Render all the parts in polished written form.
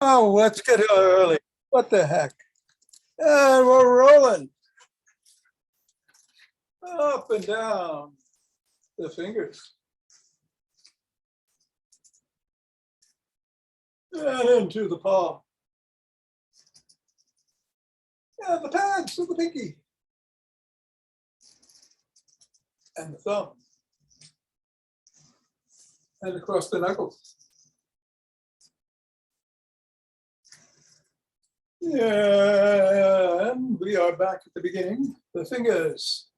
Oh, let's get early. What the heck? And we're rolling. Up and down the fingers. And into the palm. And the pads of the pinky. And the thumb. And across the knuckles. And we are back at the beginning. The fingers,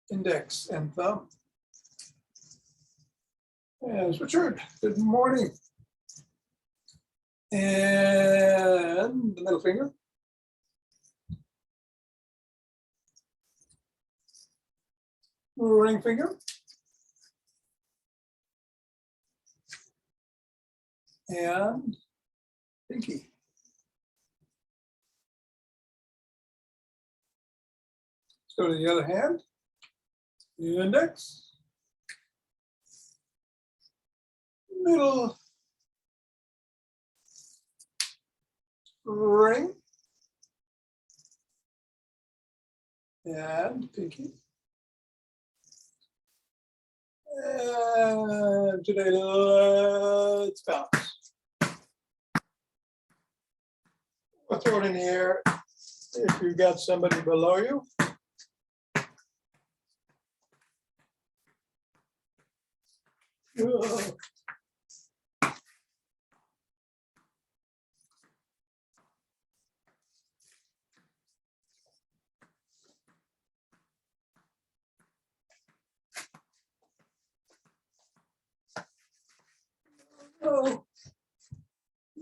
index and thumb. And Richard, good morning. And the middle finger. Ring finger. And pinky. Let's go to the other hand. The index. Middle. Ring. And pinky. And today, let's bounce. I'll throw it in the air if you've got somebody below you. Oh.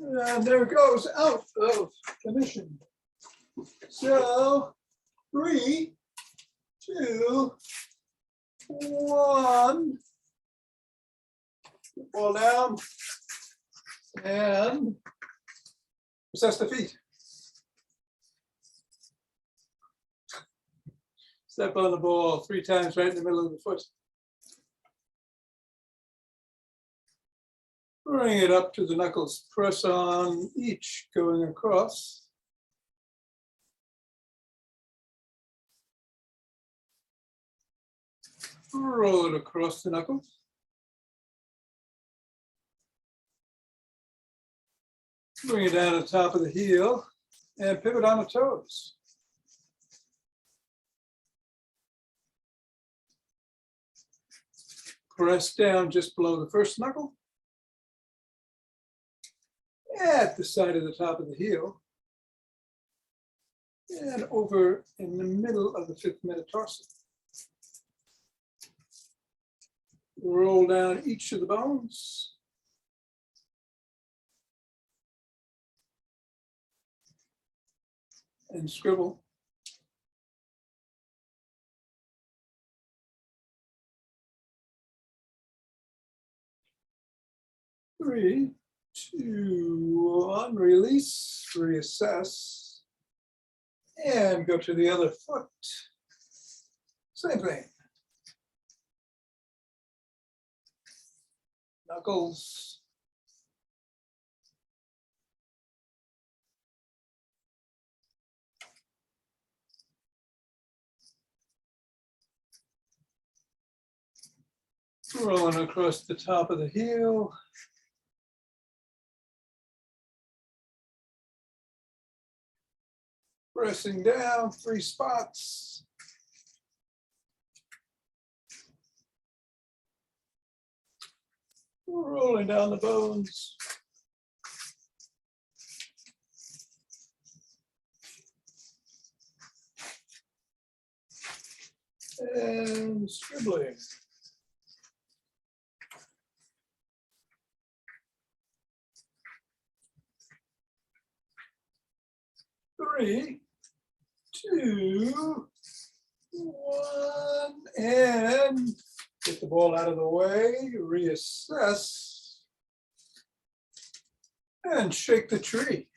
And there it goes, out of commission. So 3, 2, 1. Fall down and assess the feet. Step on the ball 3 times right in the middle of the foot. Bring it up to the knuckles. Press on each going across. Roll it across the knuckles. Bring it down to the top of the heel and pivot on the toes. Press down just below the first knuckle. At the side of the top of the heel. And over in the middle of the 5th metatarsal. Roll down each of the bones. And scribble. Three, 2, 1, release, reassess, and go to the other foot. Same thing. Knuckles. Rolling across the top of the heel. Pressing down 3 spots. Rolling down the bones. And scribbling. Three, 2, 1, and get the ball out of the way, reassess, and shake the tree.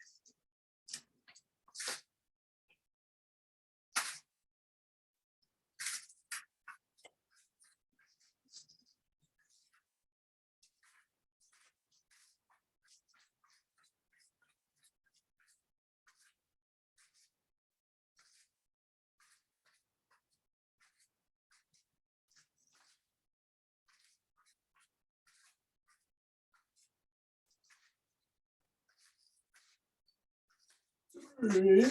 3,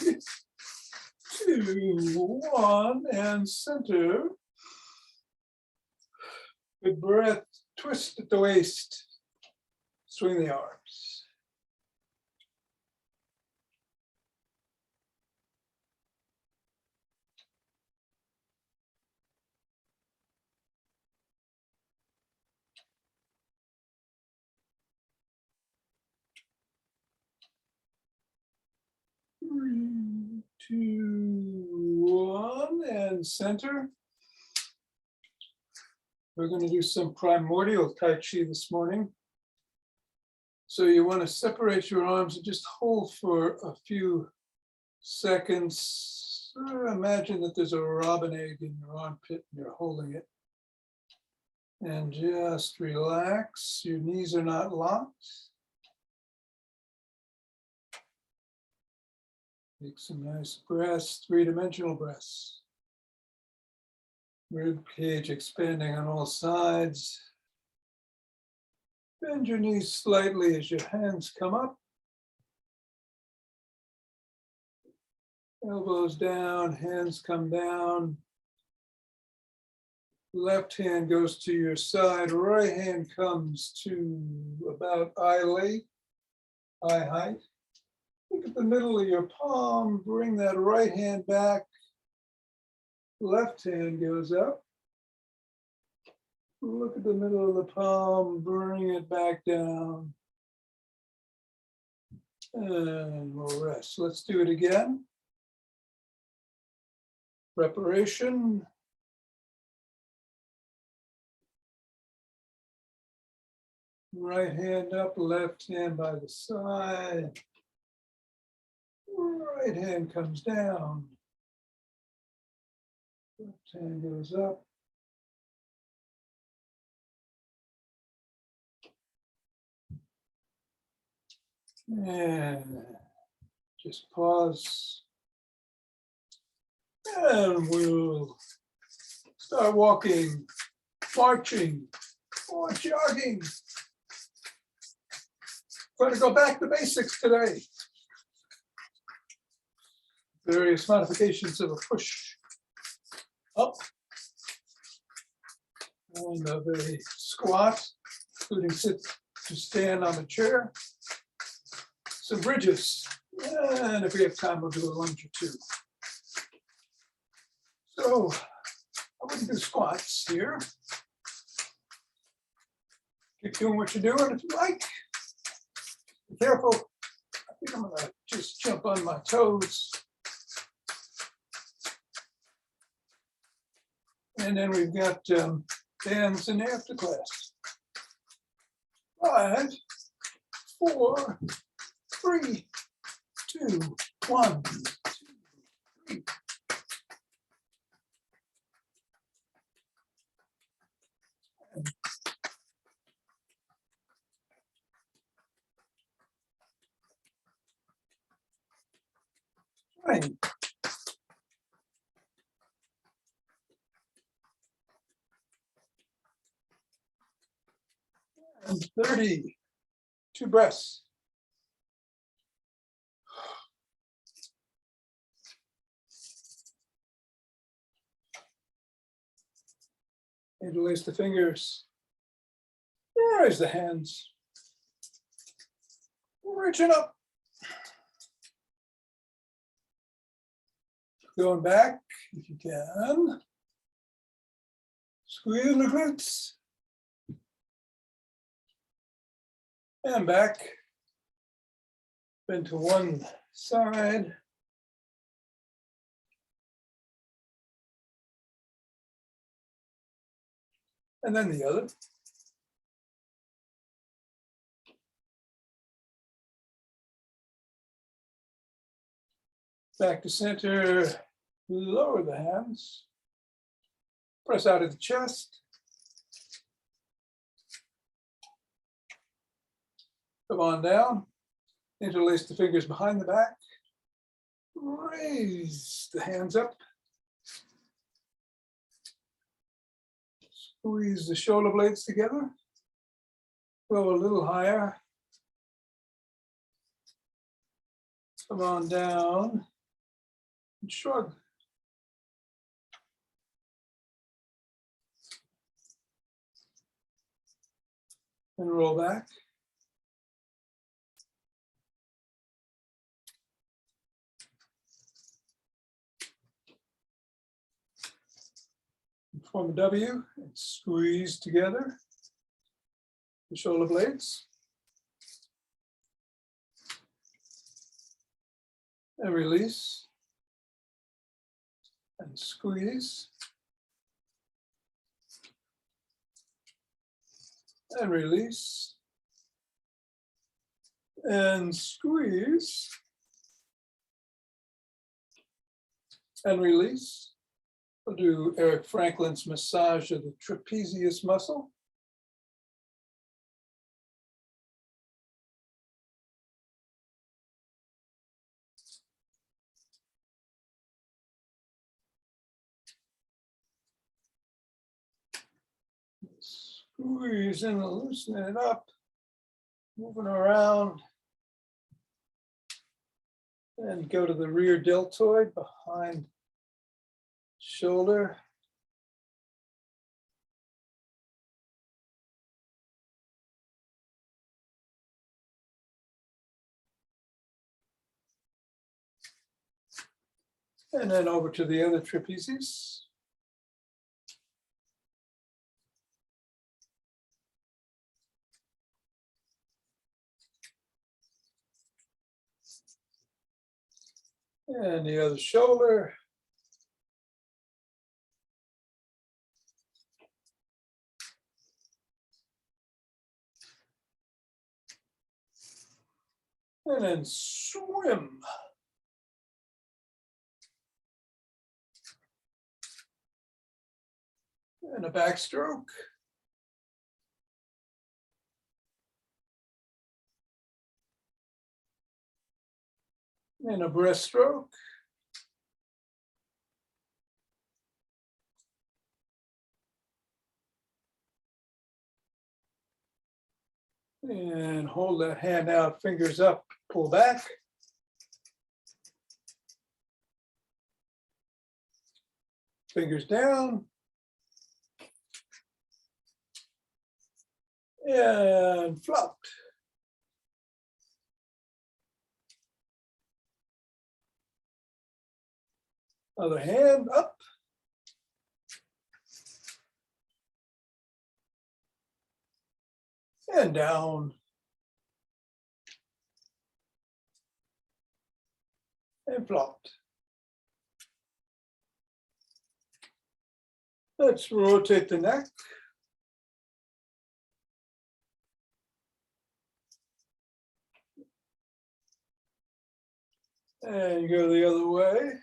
2, 1, and center. Good breath, twist at the waist, swing the arms. Three, 2, 1, and center. We're going to do some primordial Tai Chi this morning. So you want to separate your arms and just hold for a few seconds. Imagine that there's a robin egg in your armpit and you're holding it. And just relax. Your knees are not locked. Take some nice breaths, three-dimensional breaths. Rib cage expanding on all sides. Bend your knees slightly as your hands come up. Elbows down, hands come down. Left hand goes to your side, right hand comes to about eye height. Look at the middle of your palm, bring that right hand back. Left hand goes up. Look at the middle of the palm, bring it back down. And we'll rest. Let's do it again. Preparation. Right hand up, left hand by the side. Right hand comes down. Left hand goes up. And just pause. And we'll start walking, marching, or jogging. Going to go back to basics today. Various modifications of a push up and of a squat, including sit to stand on the chair. Some bridges, and if we have time, we'll do a lunge or two. So I wouldn't do squats here. Keep doing what you're doing if you like. Be careful. I think I'm gonna just jump on my toes. And then we've got bands in after class. 5, 4, 3, 2, 1, 2, 3. Right. And 30, 2 breaths. Interlace the fingers. Raise the hands. Reach it up. Going back if you can. Squeeze the glutes. And back. Bend to one side. And then the other. Back to center, lower the hands. Press out of the chest. Come on down. Interlace the fingers behind the back. Raise the hands up. Squeeze the shoulder blades together. Go a little higher. Come on down and shrug. And roll back. Form a W and squeeze together the shoulder blades. And release. And squeeze. And release. And squeeze. And release. We'll do Eric Franklin's massage of the trapezius muscle. Squeeze and loosen it up, moving around. And go to the rear deltoid behind shoulder. And then over to the other trapezius. And the other shoulder. And then swim. And a backstroke. And a breaststroke. And hold that hand out, fingers up, pull back. Fingers down. And flopped. Other hand up. And down. And flopped. Let's rotate the neck. And go the other way.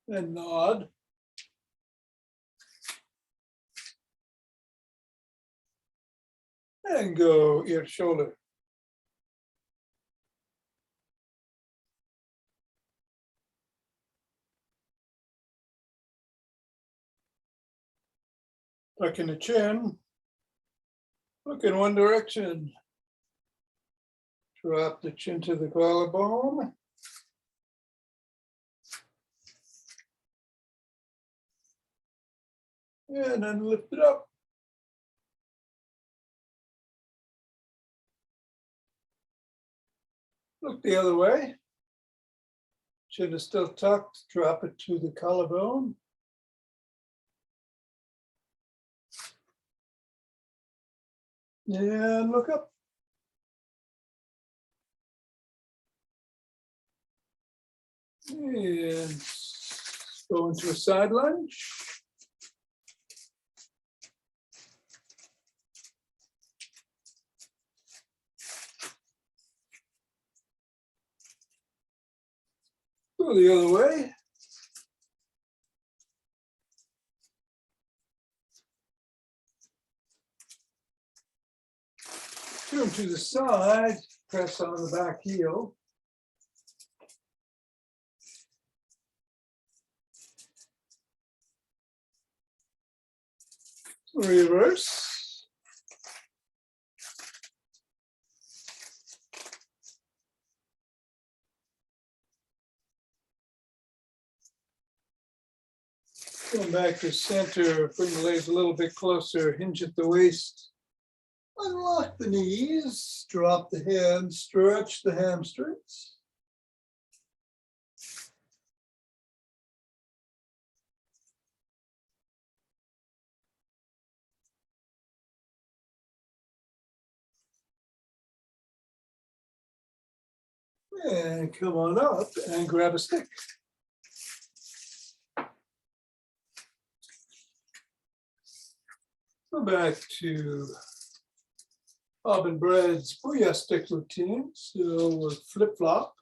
And nod. And go ear to shoulder. Tuck in the chin. Look in one direction. Drop the chin to the collarbone. And then lift it up. Look the other way. Chin is still tucked. Drop it to the collarbone. And look up. And go into a side lunge. Go the other way. Turn to the side, press on the back heel. Reverse. Come back to center, bring the legs a little bit closer, hinge at the waist. Unlock the knees, drop the hands, stretch the hamstrings. And come on up and grab a stick. Go back to Bob and Brad's Booyah stick routine. So we'll flip flop.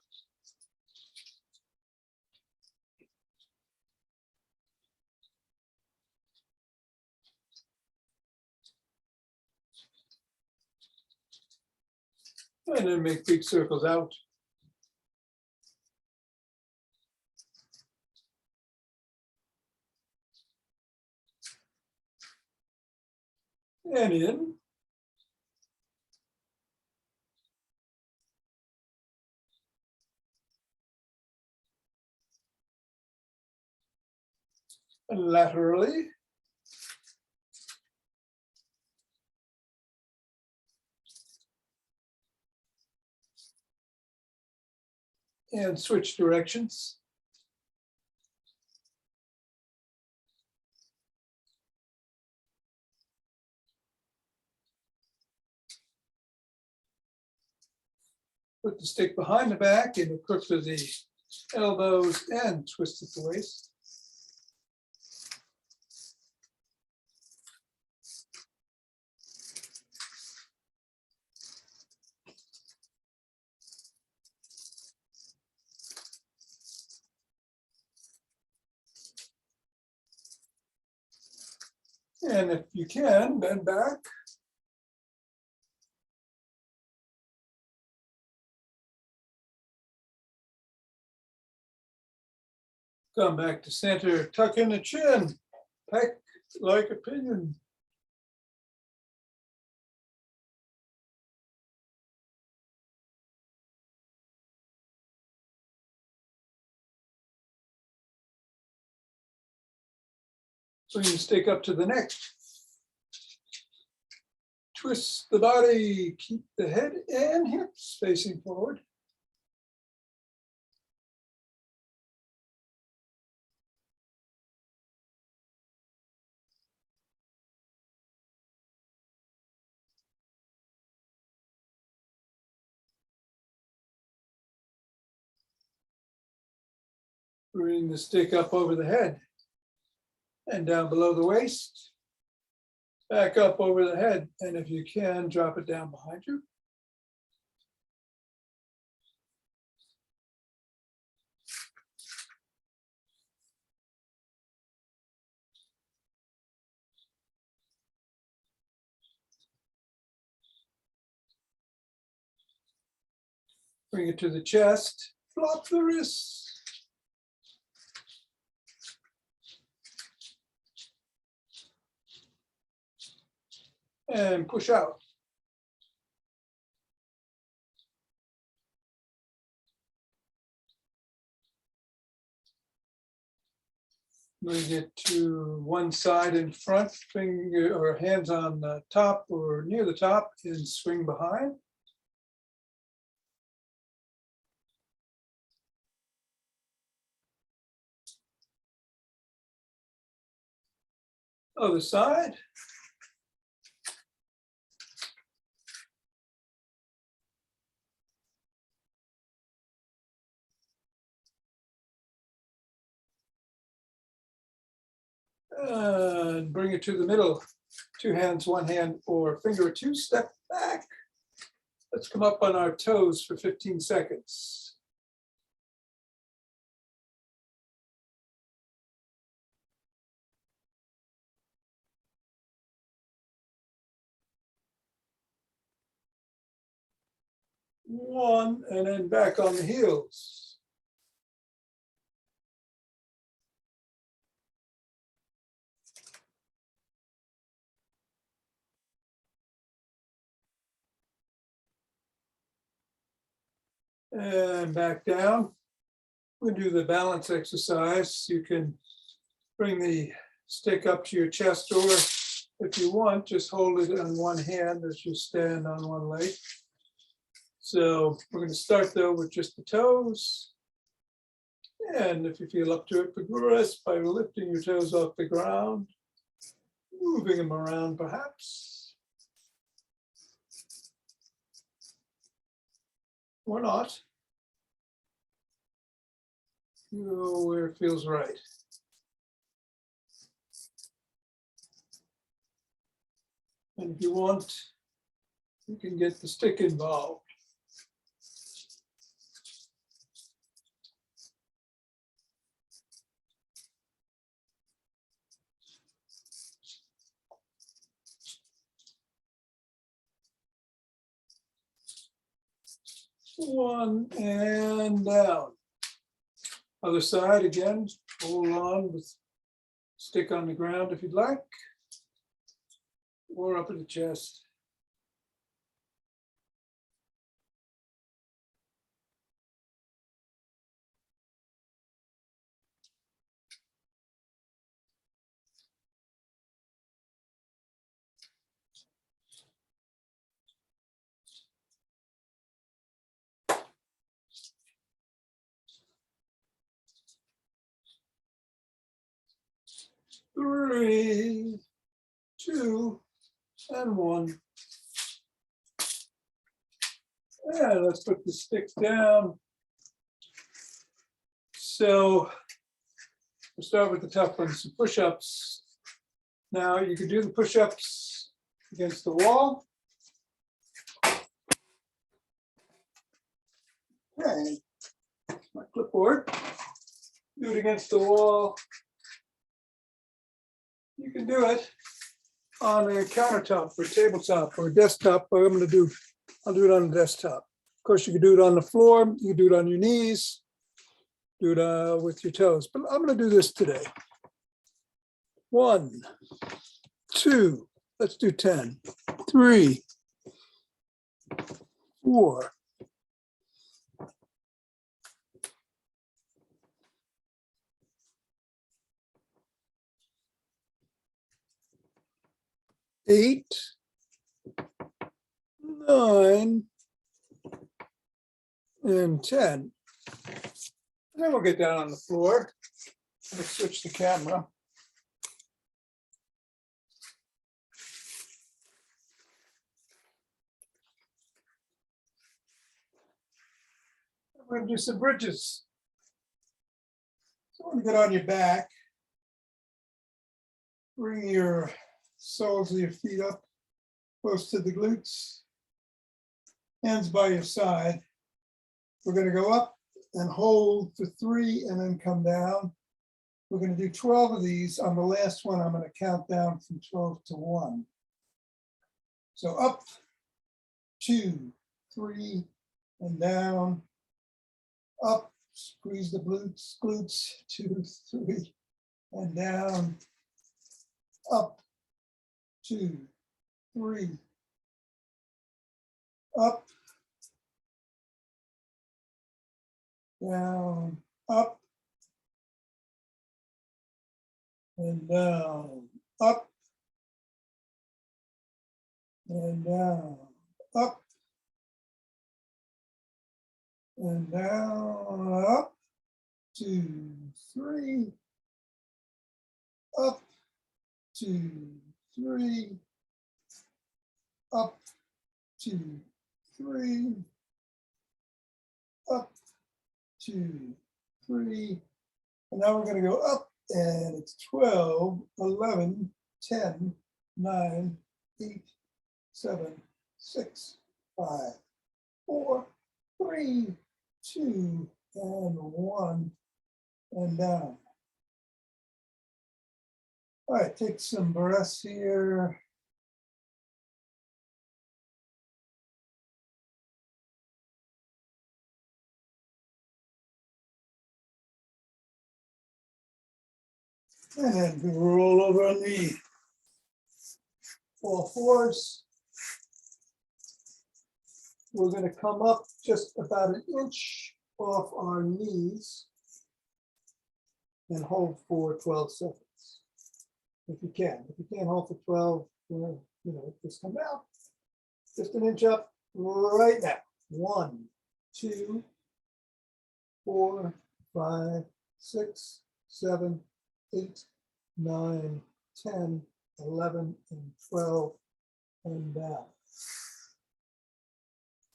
And then make big circles out. And in. And laterally. And switch directions. Put the stick behind the back in the crook of the elbows and twist at the waist. And if you can, bend back. Come back to center, tuck in the chin, peck like a pigeon. Swing the stick up to the neck. Twist the body, keep the head and hips facing forward. Bring the stick up over the head and down below the waist. Back up over the head, and if you can, drop it down behind you. Bring it to the chest, flop the wrists. And push out. Bring it to one side in front, finger or hands on the top or near the top, and swing behind. Other side. And bring it to the middle. Two hands, one hand, or finger or two, step back. Let's come up on our toes for 15 seconds. One, and then back on the heels. And back down. We do the balance exercise. You can bring the stick up to your chest, or if you want, just hold it on one hand as you stand on one leg. So we're going to start though with just the toes. And if you feel up to it, progress by lifting your toes off the ground, moving them around perhaps, or not. Go where it feels right. And if you want, you can get the stick involved. One and down. Other side again, hold on with stick on the ground if you'd like, or up at the chest. Three, two, and one. And let's put the stick down. So we'll start with the tough ones, push-ups. Now you can do the push-ups against the wall. Okay, my clipboard. Do it against the wall. You can do it on a countertop or tabletop or desktop, but I'll do it on the desktop. Of course, you can do it on the floor, you can do it on your knees, do it with your toes, but I'm gonna do this today. 1, 2, let's do 10, 3, 4, 8, 9, and 10. And then we'll get down on the floor. Let's switch the camera. We're going to do some bridges. So I'm going to get on your back. Bring your soles of your feet up close to the glutes. Hands by your side. We're going to go up and hold for 3 and then come down. We're going to do 12 of these. On the last one, I'm going to count down from 12 to 1. So up, 2, 3, and down. Up, squeeze the glutes, 2, 3, and down. Up, 2, 3. Up, down, up, and down, up, and down, up, and down, up, 2, 3, up, 2, 3, up, 2, 3, up, 2, 3, and now we're going to go up, and it's 12, 11, 10, 9, 8, 7, 6, 5, 4, 3, 2, and 1, and down. All right, take some breaths here. And then roll over on the 4 fours. we're going to come up just about an inch off our knees and hold for 12 seconds. If you can. If you can't hold for 12, just come down. Just an inch up right now. 1, 2, 4, 5, 6, 7, 8, 9, 10, 11, and 12, and down.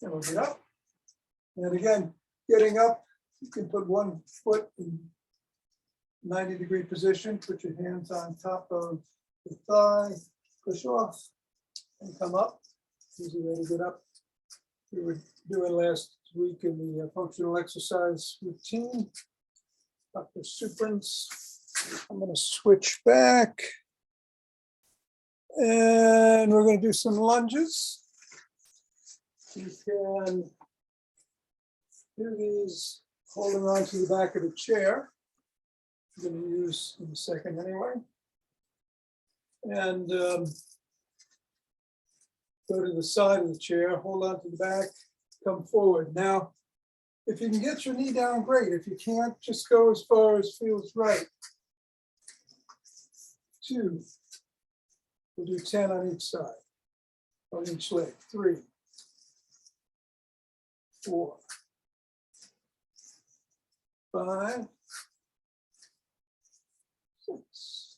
And we'll get up. And again, getting up, you can put one foot in 90-degree position, put your hands on top of the thigh, push off, and come up. Easy way to get up. We were doing last week in the functional exercise routine. Dr. Suprin's. I'm going to switch back. And we're going to do some lunges. You can do these holding on to the back of the chair. I'm going to use in a second anyway. And go to the side of the chair, hold on to the back, come forward. Now, if you can get your knee down, great. If you can't, just go as far as feels right. 2. We'll do 10 on each side, on each leg. 3, 4, 5, 6,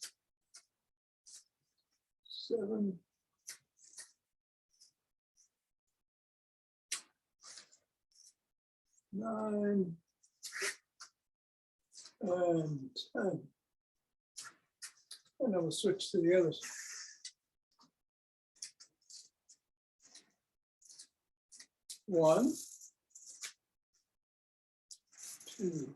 7, 9, and 10. And then we'll switch to the other side. 1, 2,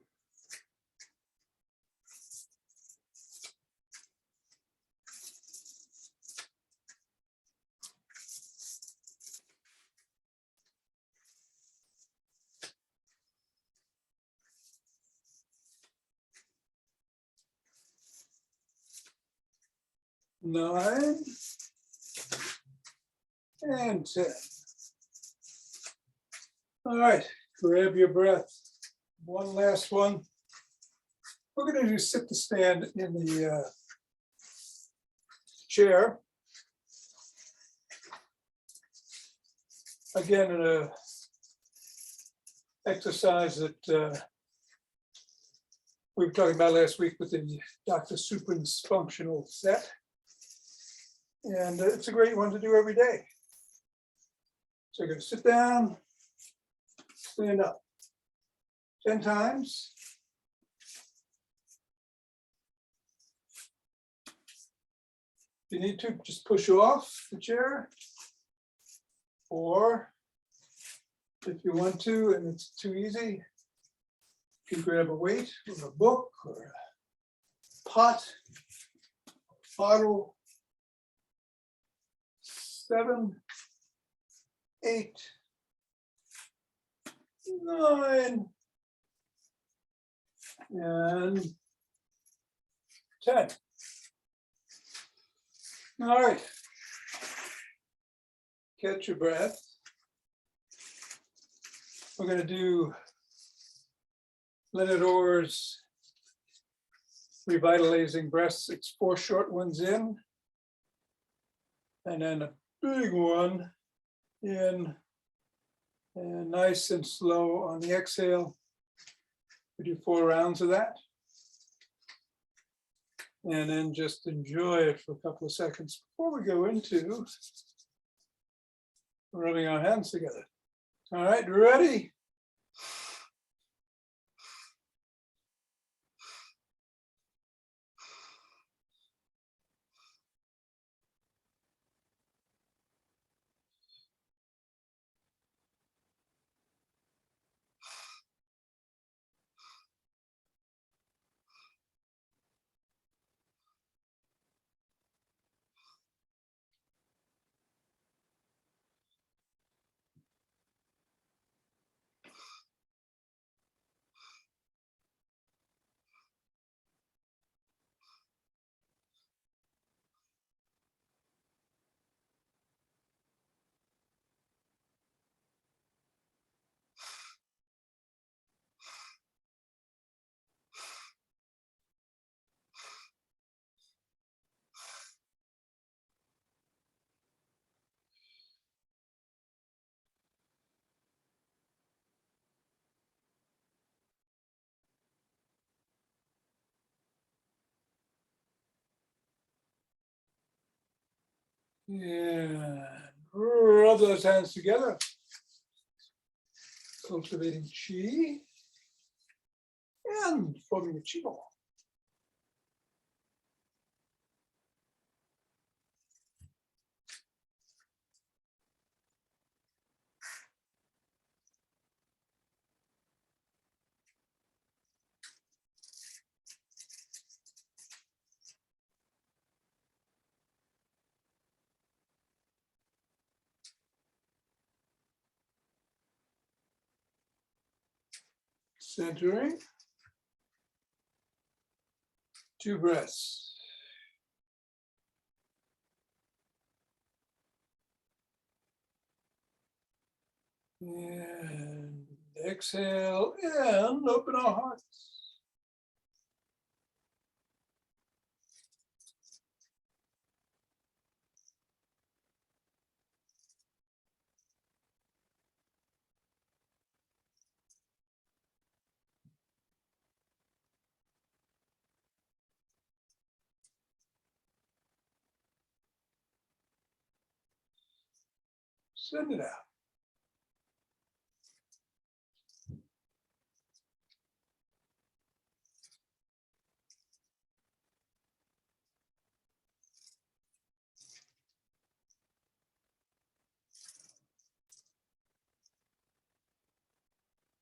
9, and 10. All right, grab your breath. One last one. We're going to do sit to stand in the chair. Again, an exercise that we were talking about last week with the Dr. Suprin's functional set. And it's a great one to do every day. So you're going to sit down, stand up 10 times. If you need to, just push off the chair. Or if you want to and it's too easy, you can grab a weight or a book or a pot, a bottle. 7, 8, 9, and 10. All right. Catch your breath. We're going to do Leonard Orr's Revitalizing Breaths. It's 4 short ones in, and then a big one in, and nice and slow on the exhale. We do 4 rounds of that. And then just enjoy it for a couple of seconds before we go into rubbing our hands together. All right, ready? And rub those hands together. Cultivating chi and forming a chi ball. Centering. 2 breaths. And exhale and open our hearts. Send it out.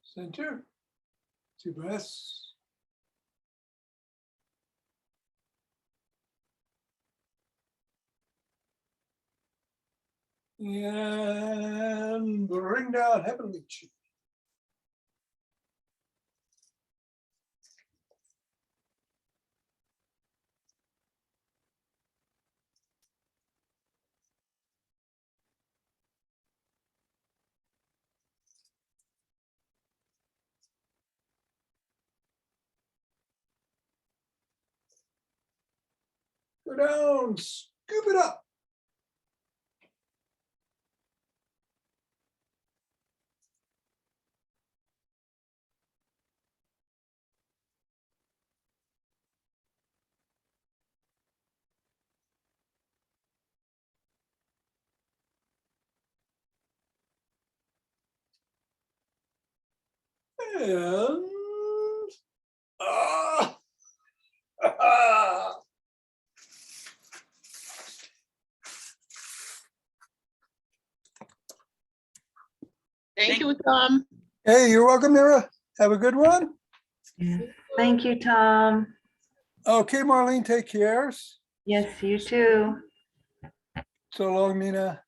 Center. 2 breaths. And bring down heavenly chi. Go down, scoop it up. And Thank you, Tom. Hey, you're welcome, Mira. Have a good one. Yeah. Thank you, Tom. Okay, Marlene, take care. Yes, you too. So long, Mina.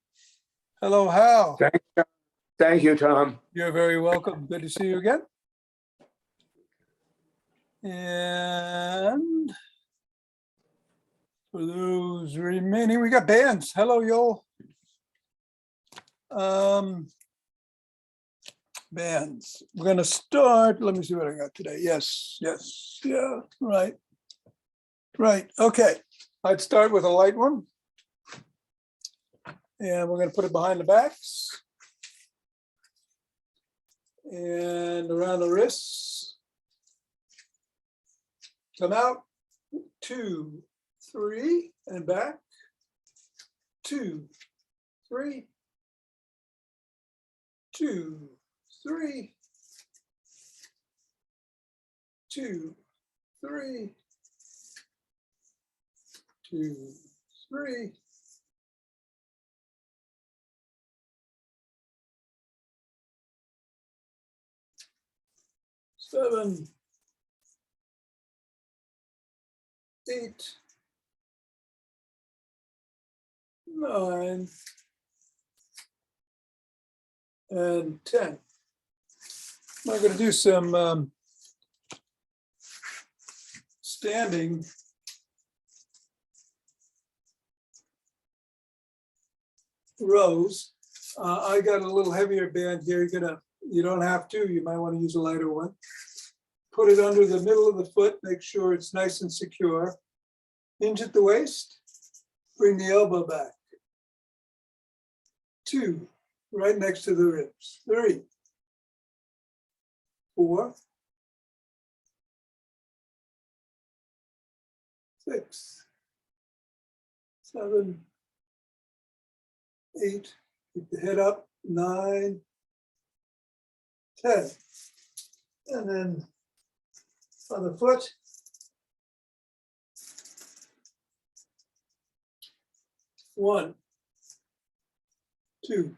Hello, Hal. Thank you, Tom. You're very welcome. Good to see you again. And for those remaining, we got bands. Hello, Yo. Bands. We're going to start. Let me see what I got today. Yes, yeah, right. Okay. I'd start with a light one. And we're going to put it behind the backs and around the wrists. Come out, 2, 3, and back, 2, 3, 2, 3, 2, 3, 2, 3. 7, 8, 9, and 10. I'm going to do some standing rows. I got a little heavier band here. You don't have to. You might want to use a lighter one. Put it under the middle of the foot. Make sure it's nice and secure. Hinge at the waist. Bring the elbow back. 2, right next to the ribs. 3, 4, 6, 7, 8, keep the head up, 9, 10. And then other foot. 1, 2,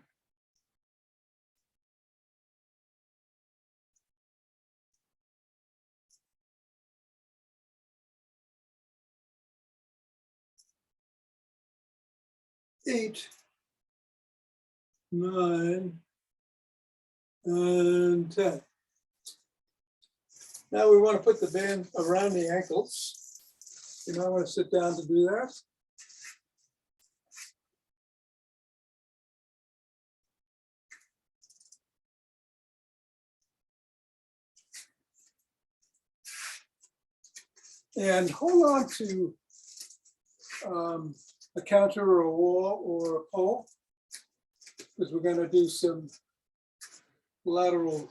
8, 9, and 10. Now we want to put the band around the ankles. You might want to sit down to do that. And hold on to a counter or a wall or a pole, because we're going to do some lateral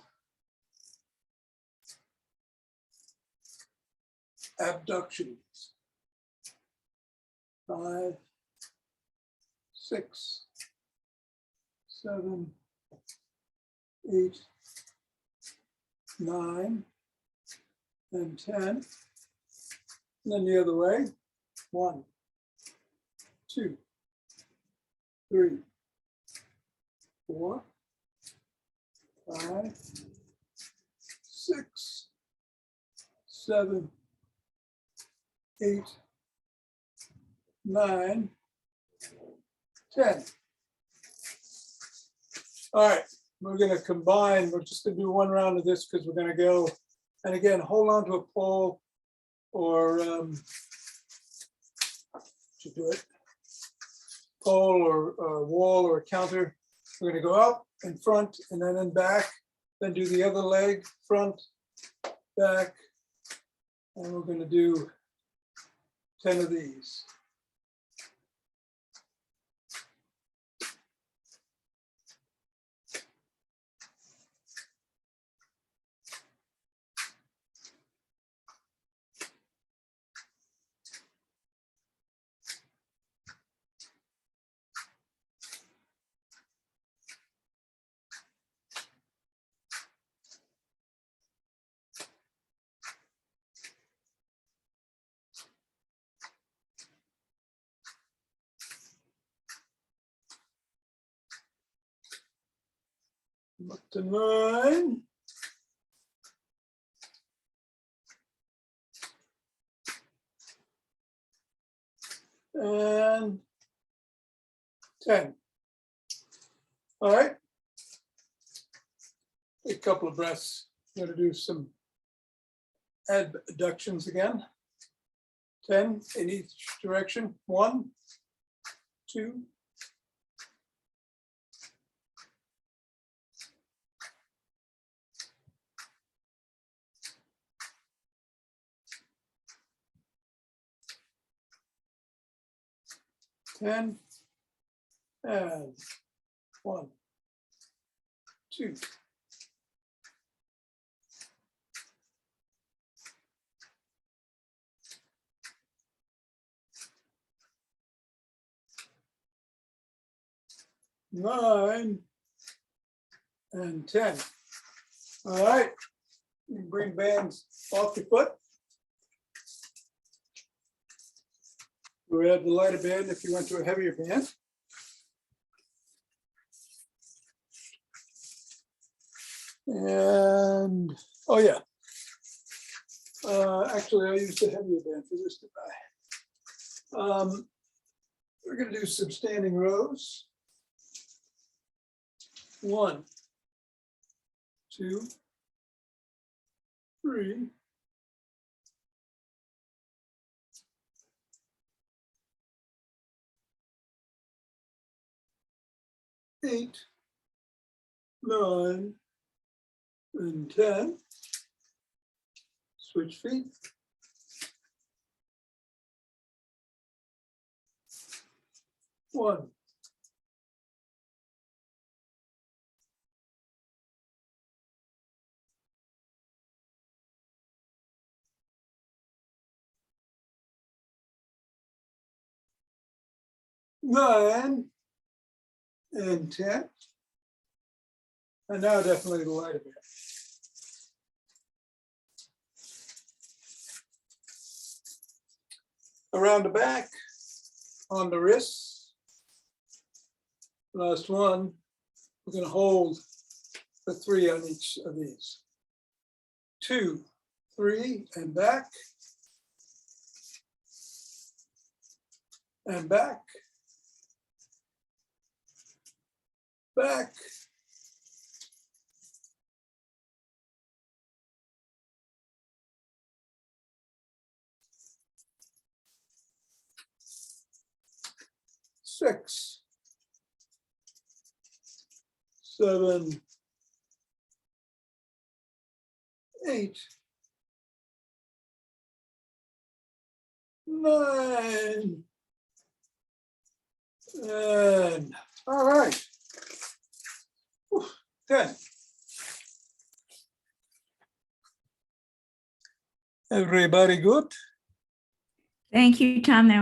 abductions. 5, 6, 7, 8, 9, and 10. And then the other way. 1, 2, 3, 4, 5, 6, 7, 8, 9, 10. All right, we're going to combine. We're just going to do one round of this because we're going to go. And again, hold on to a pole or should do it. Pole or wall or counter. We're going to go up in front and then in back. Then do the other leg, front, back. And we're going to do 10 of these. Up to 9. And 10. All right. Take a couple of breaths. I'm going to do some abductions again. 10 in each direction. 1, 2, 10, and 1, 2, 9, and 10. All right, you can bring bands off your foot. Grab the lighter band if you went to a heavier band. And, oh yeah. Actually, I used a heavier band for this today. We're going to do some standing rows. 1, 2, 3, 8, 9, and 10. Switch feet. 1, 9, and 10. And now definitely the light a bit. Around the back, on the wrists. Last one, we're going to hold the 3 on each of these. 2, 3, and back. And back. Back. Six, 7, 8, 9, and all right. Whew, 10. Everybody good? Thank you, Tom. That